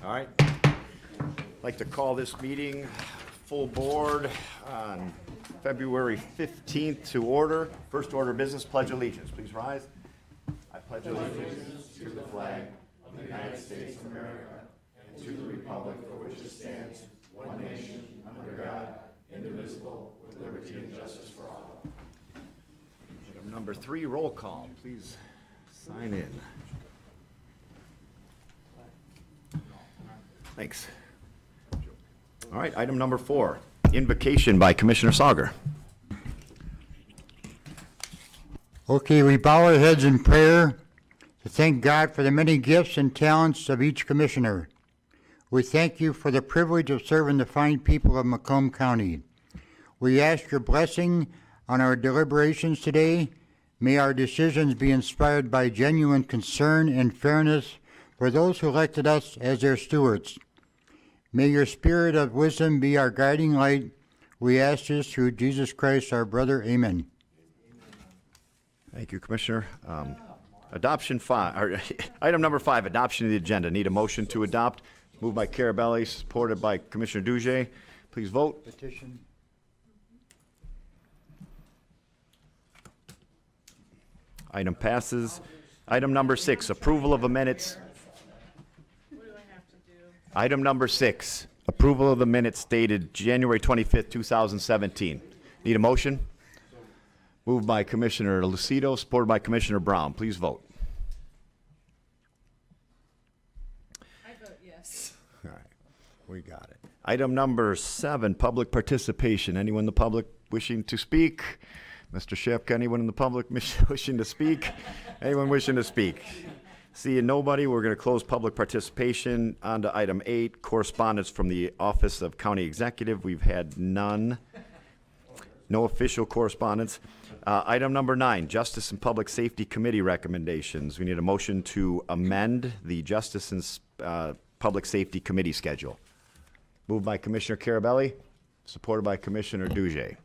All right. I'd like to call this meeting full board on February 15th to order. First order of business, pledge allegiance. Please rise. I pledge allegiance to the flag of the United States of America and to the republic for which it stands, one nation, under God, indivisible, with liberty and justice for all. Item number 3, roll call. Please sign in. Thanks. All right, item number 4, invocation by Commissioner Sauger. Okay, we bow our heads in prayer to thank God for the many gifts and talents of each commissioner. We thank you for the privilege of serving the fine people of Macomb County. We ask your blessing on our deliberations today. May our decisions be inspired by genuine concern and fairness for those who elected us as their stewards. May your spirit of wisdom be our guiding light. We ask this through Jesus Christ, our brother. Amen. Thank you, Commissioner. Adoption 5, or item number 5, adoption of the agenda. Need a motion to adopt. Moved by Carabelli, supported by Commissioner Duge. Please vote. Petition. Item passes. Item number 6, approval of the minutes. Item number 6, approval of the minutes dated January 25th, 2017. Need a motion? Moved by Commissioner Lucido, supported by Commissioner Brown. Please vote. I vote yes. All right, we got it. Item number 7, public participation. Anyone in the public wishing to speak? Mr. Shepka, anyone in the public wishing to speak? Anyone wishing to speak? Seeing nobody, we're going to close public participation. On to item 8, correspondence from the Office of County Executive. We've had none. No official correspondence. Item number 9, Justice and Public Safety Committee recommendations. We need a motion to amend the Justice and Public Safety Committee schedule. Moved by Commissioner Carabelli, supported by Commissioner Duge.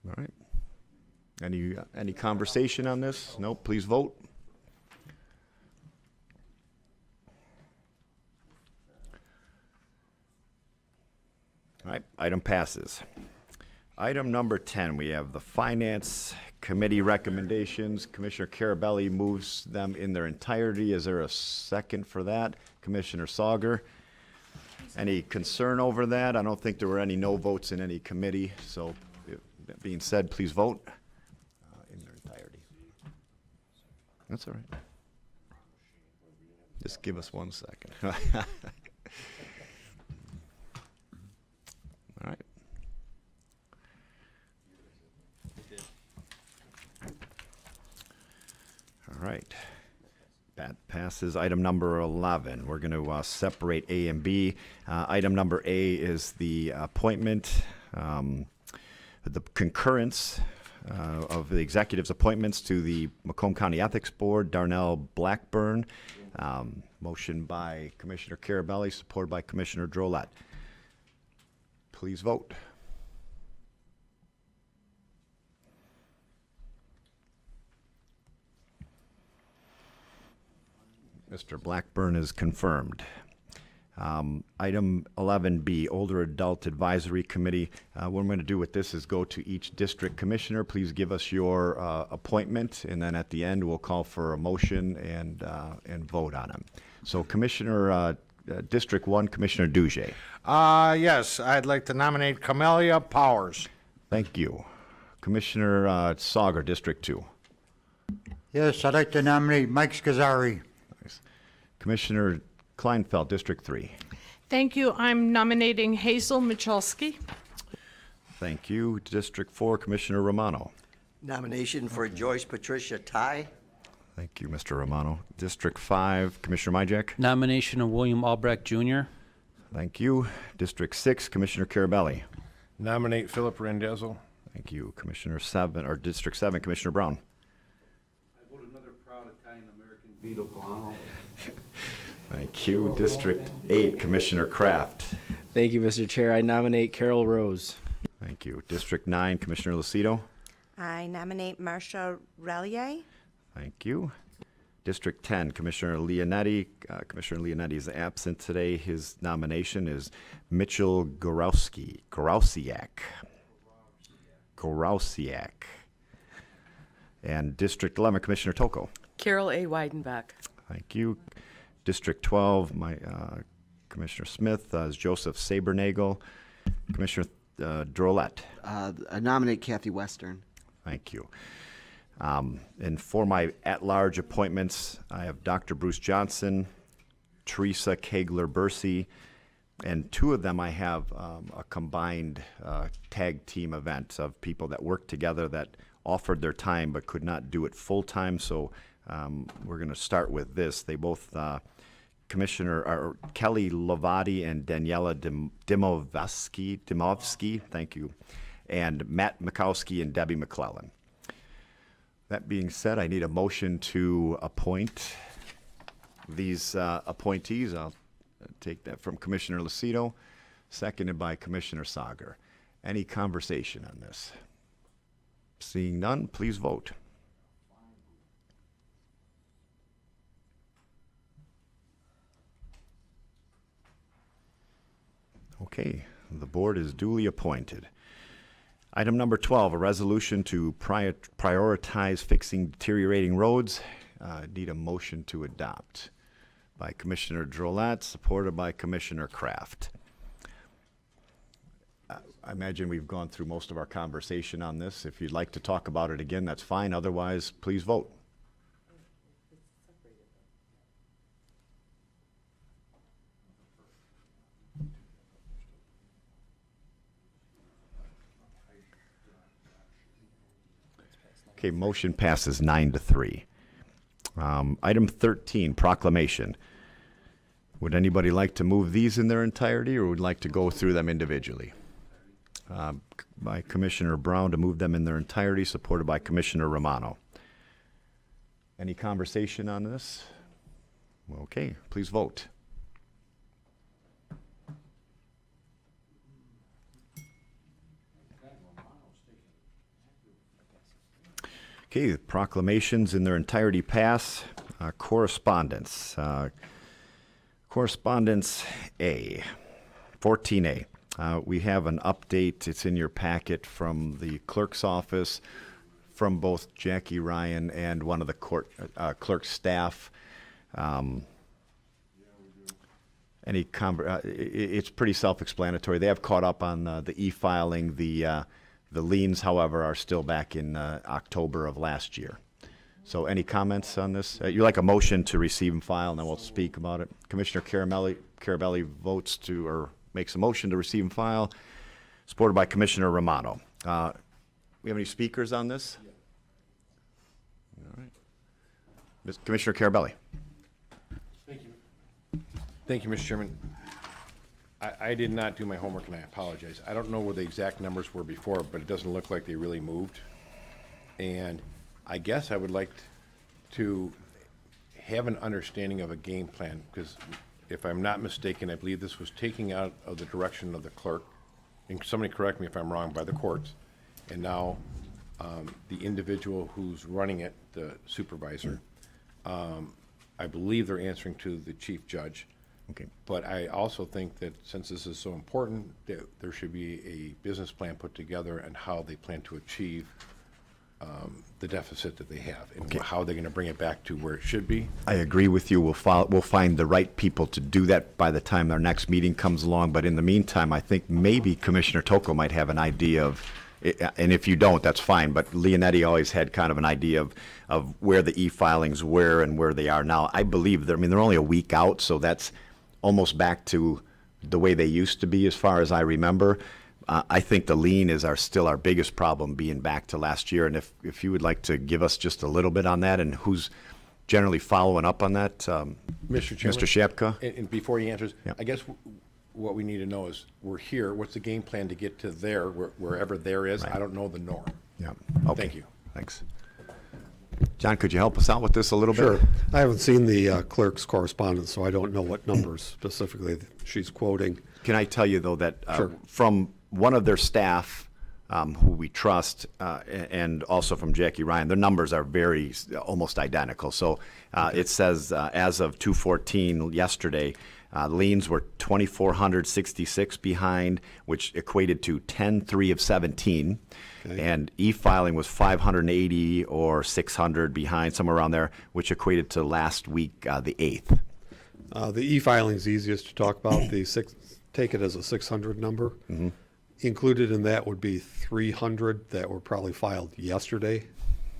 All right. Any conversation on this? No, please vote. All right, item passes. Item number 10, we have the Finance Committee recommendations. Commissioner Carabelli moves them in their entirety. Is there a second for that? Commissioner Sauger. Any concern over that? I don't think there were any no votes in any committee. So that being said, please vote in their entirety. That's all right. Just give us 1 second. All right. All right. That passes. Item number 11. We're going to separate A and B. Item number A is the appointment, the concurrence of the executive's appointments to the Macomb County Ethics Board, Darnell, Blackburn. Motion by Commissioner Carabelli, supported by Commissioner Drolet. Please vote. Mr. Blackburn is confirmed. Item 11B, Older Adult Advisory Committee. What I'm going to do with this is go to each district commissioner. Please give us your appointment, and then at the end we'll call for a motion and vote on them. So Commissioner, District 1, Commissioner Duge. Yes, I'd like to nominate Camelia Powers. Thank you. Commissioner Sauger, District 2. Yes, I'd like to nominate Mike Scazzari. Nice. Commissioner Kleinfeld, District 3. Thank you. I'm nominating Hazel Michalski. Thank you. District 4, Commissioner Romano. Nomination for Joyce Patricia Ty. Thank you, Mr. Romano. District 5, Commissioner Myjack. Nomination of William Albrecht Jr. Thank you. District 6, Commissioner Carabelli. Nominate Philip Randazzo. Thank you. Commissioner 7, or District 7, Commissioner Brown. I vote another proud Italian-American Vito Colano. Thank you. District 8, Commissioner Kraft. Thank you, Mr. Chair. I nominate Carol Rose. Thank you. District 9, Commissioner Lucido. I nominate Marcia Relier. Thank you. District 10, Commissioner Leonetti. Commissioner Leonetti is absent today. His nomination is Mitchell Gorowsiak. And District 11, Commissioner Toko. Carol A. Weidenbach. Thank you. District 12, Commissioner Smith is Joseph Sabernagel. Commissioner Drolet. I nominate Kathy Western. Thank you. And for my at-large appointments, I have Dr. Bruce Johnson, Teresa Kegler-Bursey, and two of them I have a combined tag team event of people that work together that offered their time but could not do it full-time. So we're going to start with this. They both, Commissioner Kelly Lavati and Daniela Dimovsky, thank you, and Matt Mikowski and Debbie McClellan. That being said, I need a motion to appoint these appointees. I'll take that from Commissioner Lucido, seconded by Commissioner Sauger. Any conversation on this? Seeing none, please vote. Okay, the board is duly appointed. Item number 12, a resolution to prioritize fixing deteriorating roads. Need a motion to adopt by Commissioner Drolet, supported by Commissioner Kraft. I imagine we've gone through most of our conversation on this. If you'd like to talk about it again, that's fine. Otherwise, please vote. Okay, motion passes 9-3. Item 13, proclamation. Would anybody like to move these in their entirety, or would like to go through them individually? By Commissioner Brown to move them in their entirety, supported by Commissioner Romano. Any conversation on this? Okay, please vote. Okay, the proclamations in their entirety pass. Correspondence. Correspondence A, 14A. We have an update. It's in your packet from the clerk's office, from both Jackie Ryan and one of the clerk's staff. It's pretty self-explanatory. They have caught up on the e-filing. The liens, however, are still back in October of last year. So any comments on this? You like a motion to receive and file, and then we'll speak about it. Commissioner Carabelli votes to, or makes a motion to receive and file, supported by Commissioner Romano. We have any speakers on this? All right. Commissioner Carabelli. Thank you. Thank you, Mr. Chairman. I did not do my homework, and I apologize. I don't know where the exact numbers were before, but it doesn't look like they really moved. And I guess I would like to have an understanding of a game plan, because if I'm not mistaken, I believe this was taking out of the direction of the clerk, and somebody correct me if I'm wrong, by the courts. And now the individual who's running it, the supervisor, I believe they're answering to the chief judge. Okay. But I also think that since this is so important, that there should be a business plan put together and how they plan to achieve the deficit that they have, and how they're going to bring it back to where it should be. I agree with you. We'll find the right people to do that by the time our next meeting comes along. But in the meantime, I think maybe Commissioner Toko might have an idea of, and if you don't, that's fine. But Leonetti always had kind of an idea of where the e-filings were and where they are now. I believe they're only a week out, so that's almost back to the way they used to be as far as I remember. I think the lien is still our biggest problem, being back to last year. And if you would like to give us just a little bit on that and who's generally following up on that, Mr. Chairman, Mr. Shapka? And before he answers, Yeah. I guess what we need to know is, we're here, what's the game plan to get to there, wherever there is? Right. I don't know the norm. Yeah. Okay. Thank you. Thanks. John, could you help us out with this a little Sure. bit? I haven't seen the clerk's correspondence, so I don't know what numbers specifically she's quoting. Can I tell you, though, that Sure. from one of their staff, who we trust, and also from Jackie Ryan. Their numbers are very almost identical. So it says as of 2/14 yesterday, liens were 2,466 behind, which equated to 10-3 of 17. Okay. And e-filing was 580 or 600 behind, somewhere around there, which equated to last week, the 8th. The e-filing is easiest to talk about. Take it as a 600 number. Mm-hmm. Included in that would be 300 that were probably filed yesterday.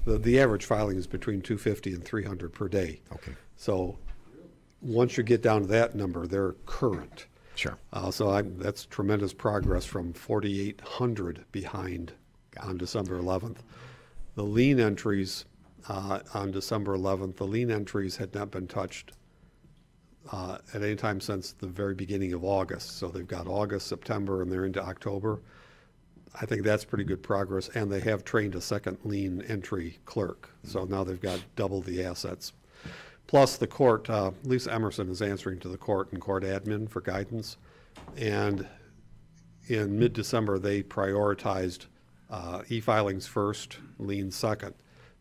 The average filing is between 250 and 300 per day. Okay. So once you get down to that number, they're current. Sure. That's tremendous progress from 4,800 behind on December 11th. The lien entries on December 11th, the lien entries had not been touched at any time since the very beginning of August. So they've got August, September, and they're into October. I think that's pretty good progress, and they have trained a second lien entry clerk. So now they've got double the assets. Plus the court, Lisa Emerson is answering to the court and court admin for guidance. And in mid-December, they prioritized e-filings first, liens second.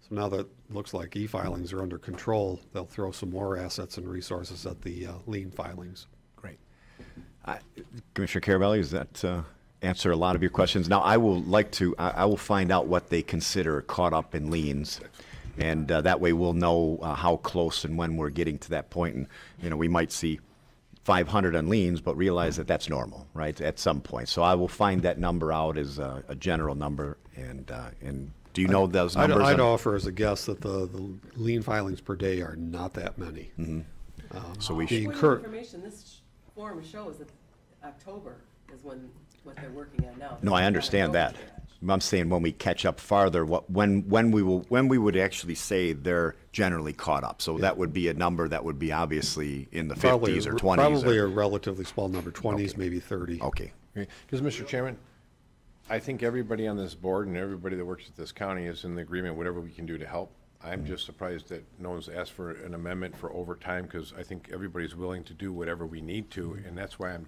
So now that looks like e-filings are under control, they'll throw some more assets and resources at the lien filings. Great. Commissioner Carabelli, does that answer a lot of your questions? Now, I will find out what they consider caught up in liens, and that way we'll know how close and when we're getting to that point. And, we might see 500 on liens, but realize that that's normal, right, at some point. So I will find that number out as a general number, and do you know those numbers? I'd offer as a guess that the lien filings per day are not that many. Mm-hmm. So we the should. Information, this form shows that October is what they're working on now. No, I understand that. I'm saying when we catch up farther, when we would actually say they're generally caught up. So that would be a number that would be obviously in the 50s or 20s. Probably a relatively small number, 20s, Okay. maybe 30. Okay. Because, Mr. Chairman, I think everybody on this board and everybody that works at this county is in the agreement, whatever we can do to help. I'm just surprised that no one's asked for an amendment for overtime, because I think everybody's willing to do whatever we need to, and that's why I'm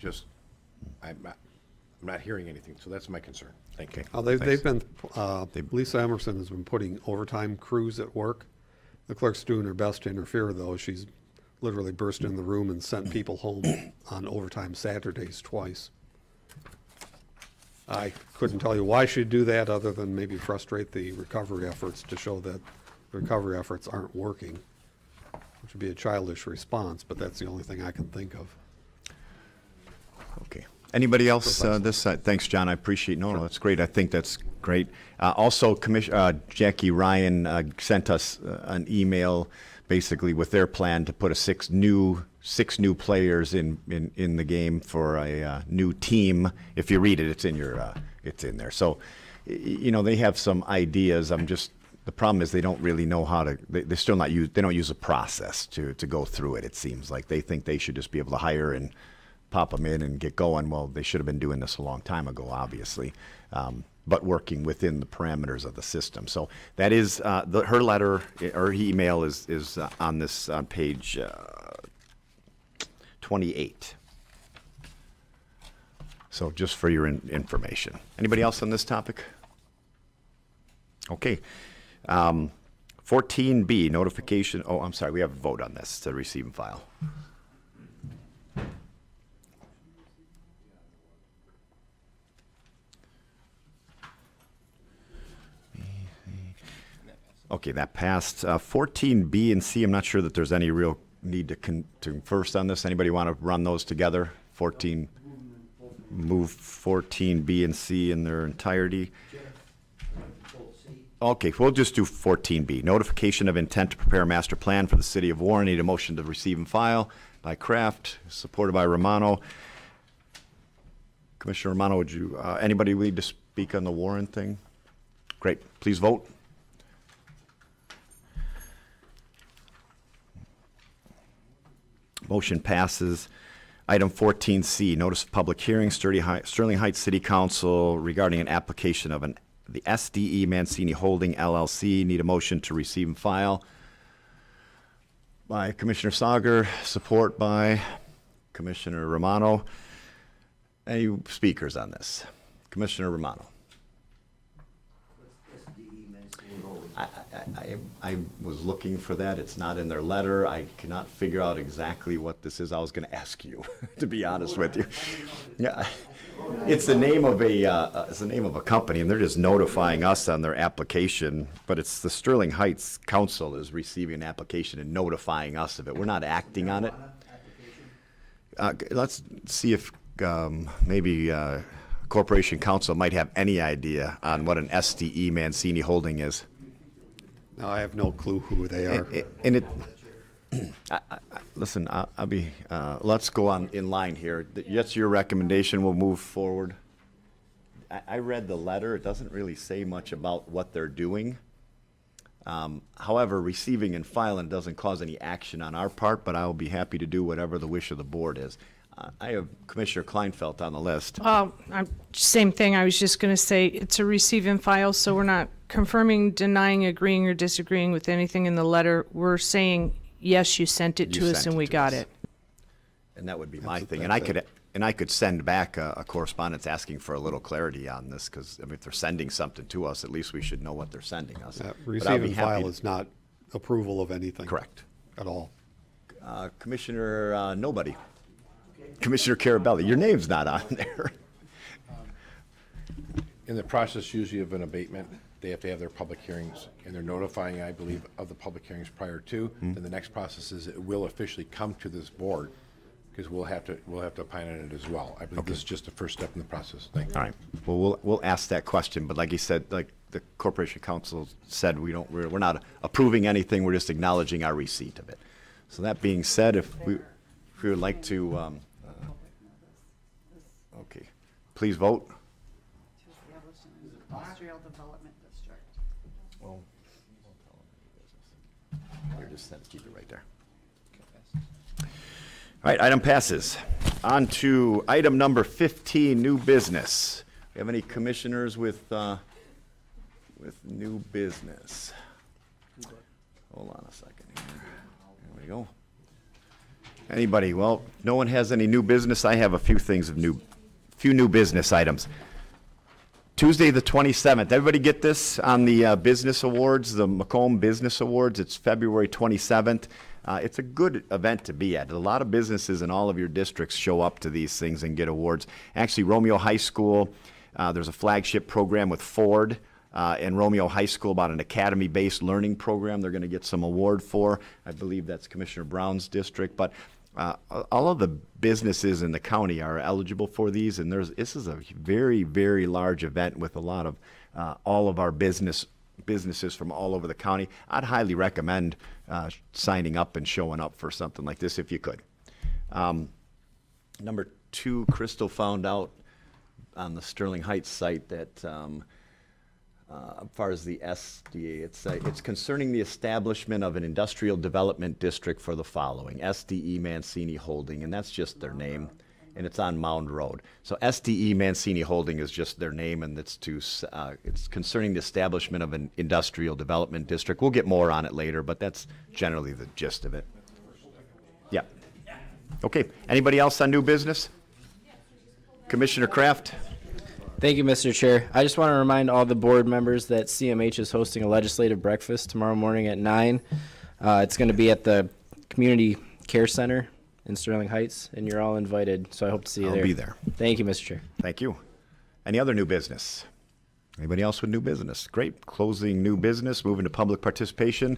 not hearing anything, so that's my concern. Thank you. They've been, Lisa Emerson has been putting overtime crews at work. The clerk's doing her best to interfere, though. She's literally burst in the room and sent people home on overtime Saturdays twice. I couldn't tell you why she'd do that, other than maybe frustrate the recovery efforts to show that recovery efforts aren't working, which would be a childish response, but that's the only thing I can think of. Okay. Anybody else this side? Thanks, John. I appreciate. No, that's great. I think that's great. Also, Jackie Ryan sent us an email, basically with their plan to put six new players in the game for a new team. If you read it, it's in there. So, they have some ideas. The problem is they don't really know how to. They don't use a process to go through it. It seems like they think they should just be able to hire and pop them in and get going. Well, they should have been doing this a long time ago, obviously, but working within the parameters of the system. So that is her letter or email is on this on page 28. So just for your information. Anybody else on this topic? Okay. 14B, notification. Oh, I'm sorry. We have a vote on this to receive and file. Okay, that passed. 14B and C, I'm not sure that there's any real need to converse on this. Anybody want to run those together? Move 14B and C in their entirety. Okay, we'll just do 14B. Notification of intent to prepare a master plan for the city of Warren. Need a motion to receive and file by Kraft, supported by Romano. Commissioner Romano, would you, anybody need to speak on the Warren thing? Great, please vote. Motion passes. Item 14C, notice of public hearing, Sterling Heights City Council regarding an application of the SDE Mancini Holding LLC. Need a motion to receive and file by Commissioner Sauger, support by Commissioner Romano. Any speakers on this? Commissioner Romano. I was looking for that. It's not in their letter. I cannot figure out exactly what this is. I was going to ask you, to be honest with you. Yeah, it's the name of a company, and they're just notifying us on their application. But it's the Sterling Heights Council is receiving an application and notifying us of it. We're not acting on it. Let's see if maybe Corporation Council might have any idea on what an SDE Mancini holding is. No, I have no clue who they are. And it, listen, I'll be, let's go on in line here. That's your recommendation. We'll move forward. I read the letter. It doesn't really say much about what they're doing. However, receiving and filing doesn't cause any action on our part, but I will be happy to do whatever the wish of the board is. I have Commissioner Kleinfeld on the list. Same thing. I was just going to say it's a receive and file, so we're not confirming, denying, agreeing, or disagreeing with anything in the letter. We're saying, yes, you sent it to us and we got it. And that would be my thing. And I could send back a correspondence asking for a little clarity on this, because if they're sending something to us, at least we should know what they're sending us. Receive and file is not approval of anything. Correct. At all. Commissioner Nobody. Commissioner Carabelli, your name's not on there. In the process usually of an abatement, they have to have their public hearings, and they're notifying, I believe, of the public hearings prior to. Then the next process is it will officially come to this board, because we'll have to opine on it as well. I believe this is just the first step in the process. Thank you. All right. Well, we'll ask that question, but like you said, like the Corporation Council said, we're not approving anything. We're just acknowledging our receipt of it. So that being said, if we would like to, okay, please vote. Industrial Development District. Well, here, just keep it right there. All right, item passes. On to item number 15, new business. We have any commissioners with new business? Hold on a second here. There we go. Anybody? Well, no one has any new business. I have a few things of few new business items. Tuesday the 27th. Everybody get this on the business awards, the Macomb Business Awards. It's February 27th. It's a good event to be at. A lot of businesses in all of your districts show up to these things and get awards. Actually, Romeo High School, there's a flagship program with Ford and Romeo High School about an academy-based learning program they're going to get some award for. I believe that's Commissioner Brown's district. But all of the businesses in the county are eligible for these, and this is a very, very large event with a lot of all of our businesses from all over the county. I'd highly recommend signing up and showing up for something like this if you could. Number 2, Crystal found out on the Sterling Heights site that as far as the SDA, it's concerning the establishment of an industrial development district for the following: SDE Mancini Holding, and that's just their name, and it's on Mound Road. So SDE Mancini Holding is just their name, and it's concerning the establishment of an industrial development district. We'll get more on it later, but that's generally the gist of it. Yeah. Okay. Anybody else on new business? Commissioner Kraft? Thank you, Mr. Chair. I just want to remind all the board members that CMH is hosting a legislative breakfast tomorrow morning at 9. It's going to be at the Community Care Center in Sterling Heights, and you're all invited, so I hope to see you there. I'll be there. Thank you, Mr. Chair. Thank you. Any other new business? Anybody else with new business? Great. Closing new business, moving to public participation.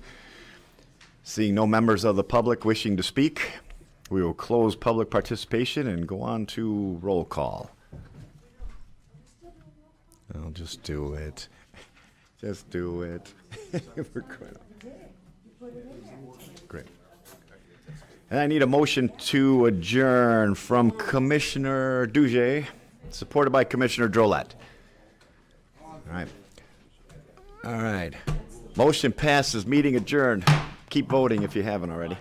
Seeing no members of the public wishing to speak, we will close public participation and go on to roll call. I'll just do it. Just do it. Great. And I need a motion to adjourn from Commissioner Duge, supported by Commissioner Drolet. All right. All right. Motion passes. Meeting adjourned. Keep voting if you haven't already.